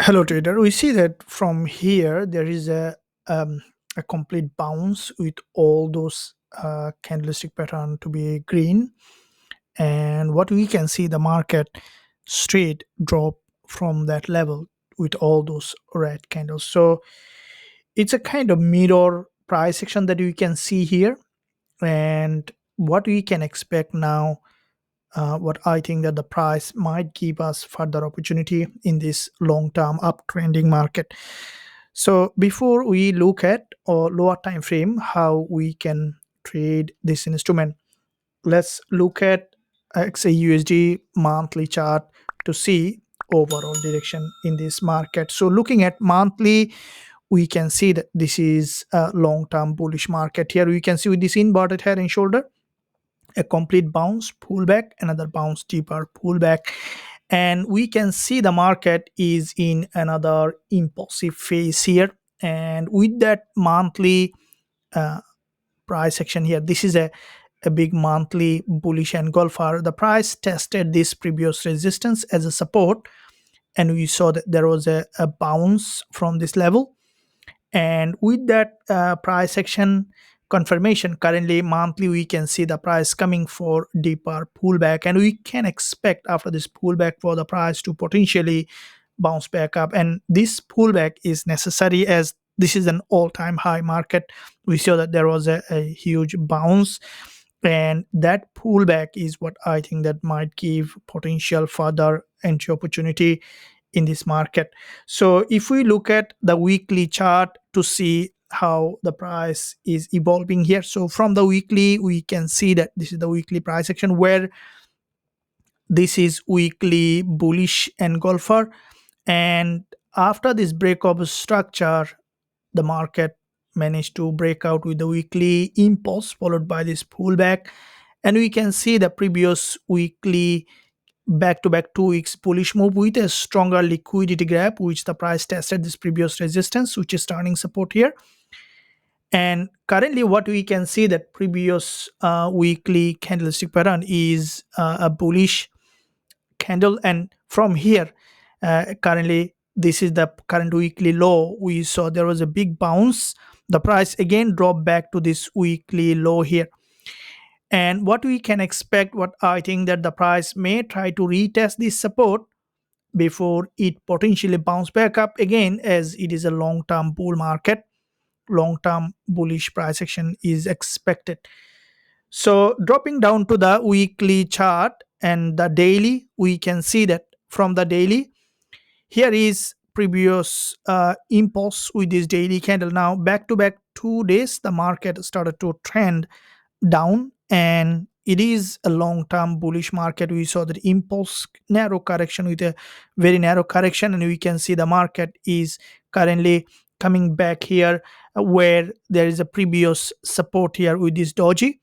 Hello, trader. We see that from here there is um, a complete bounce with all those candlestick pattern to be green, and what we can see the market straight drop from that level with all those red candles. So it's a kind of mirror price action that we can see here, and what we can expect now. What I think that the price might give us further opportunity in this long-term uptrending market. So before we look at or lower time frame how we can trade this instrument, let's look at XAUUSD monthly chart to see overall direction in this market. So looking at monthly, we can see that this is a long-term bullish market. Here we can see with this inverted head and shoulder, a complete bounce pullback, another bounce deeper pullback, and we can see the market is in another impulsive phase here. And with that monthly uh, price action here, this is a big monthly bullish engulfer. The price tested this previous resistance as a support, and we saw that there was a bounce from this level. And with that price action confirmation, currently monthly we can see the price coming for deeper pullback, and we can expect after this pullback for the price to potentially bounce back up. And this pullback is necessary as this is an all-time high market. We saw that there was a huge bounce, and that pullback is what I think that might give potential further entry opportunity in this market. So if we look at the weekly chart to see how the price is evolving here, so from the weekly we can see that this is the weekly price action where this is weekly bullish engulfer, and after this break of structure the market managed to break out with the weekly impulse followed by this pullback. And we can see the previous weekly back-to-back 2 weeks bullish move with a stronger liquidity gap, which the price tested this previous resistance, which is turning support here. And currently what we can see that previous weekly candlestick pattern is a bullish candle, and from here currently this is the current weekly low. We saw there was a big bounce, the price again dropped back to this weekly low here. And what we can expect, what I think that the price may try to retest this support before it potentially bounce back up again, as it is a long-term bull market. Long-term bullish price action is expected. So dropping down to the weekly chart and the daily, we can see that from the daily, here is previous impulse with this daily candle. Now back to back 2 days the market started to trend down, and it is a long-term bullish market. We saw that impulse narrow correction with a very narrow correction, and we can see the market is currently coming back here where there is a previous support here with this doji.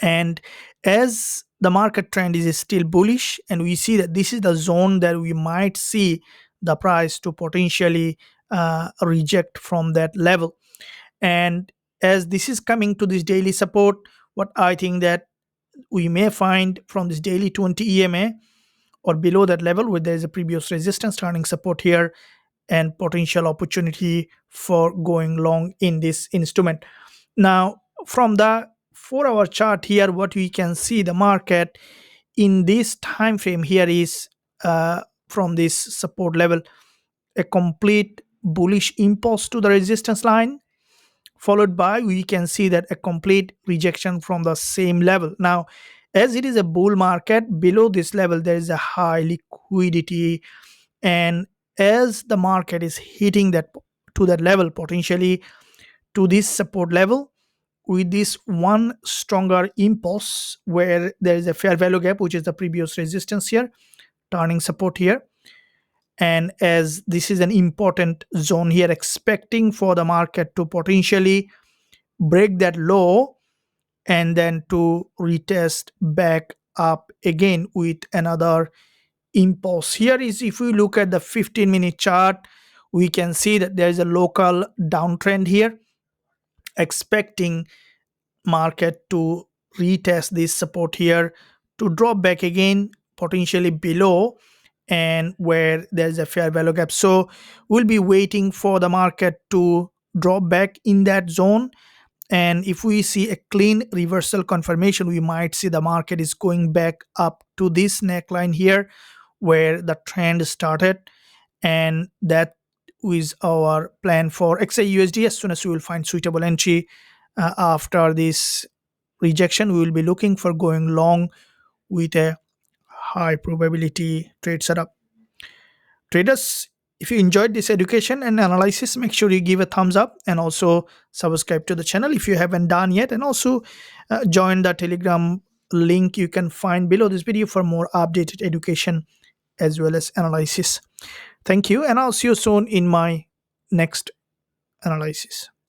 And as the market trend is still bullish, and we see that this is the zone that we might see the price to potentially reject from that level. And as this is coming to this daily support, what I think that we may find from this daily 20 EMA or below that level where there is a previous resistance turning support here, and potential opportunity for going long in this instrument. Now from the 4 hour chart here, what we can see the market in this time frame here is from this support level a complete bullish impulse to the resistance line, followed by we can see that a complete rejection from the same level. Now as it is a bull market, below this level there is a high liquidity, and as the market is hitting that to that level, potentially to this support level with this one stronger impulse where there is a fair value gap, which is the previous resistance here turning support here. And as this is an important zone here, expecting for the market to potentially break that low and then to retest back up again with another impulse. Here is, if we look at the 15-minute chart, we can see that there is a local downtrend here, expecting market to retest this support here to drop back again potentially below, and where there's a fair value gap. So we'll be waiting for the market to drop back in that zone, and if we see a clean reversal confirmation, we might see the market is going back up to this neckline here where the trend started. And that is our plan for XAUUSD. As soon as we will find suitable entry after this rejection, we will be looking for going long with a high probability trade setup. Traders, if you enjoyed this education and analysis, make sure you give a thumbs up and also subscribe to the channel if you haven't done yet, and also join the Telegram link you can find below this video for more updated education as well as analysis. Thank you, and I'll see you soon in my next analysis.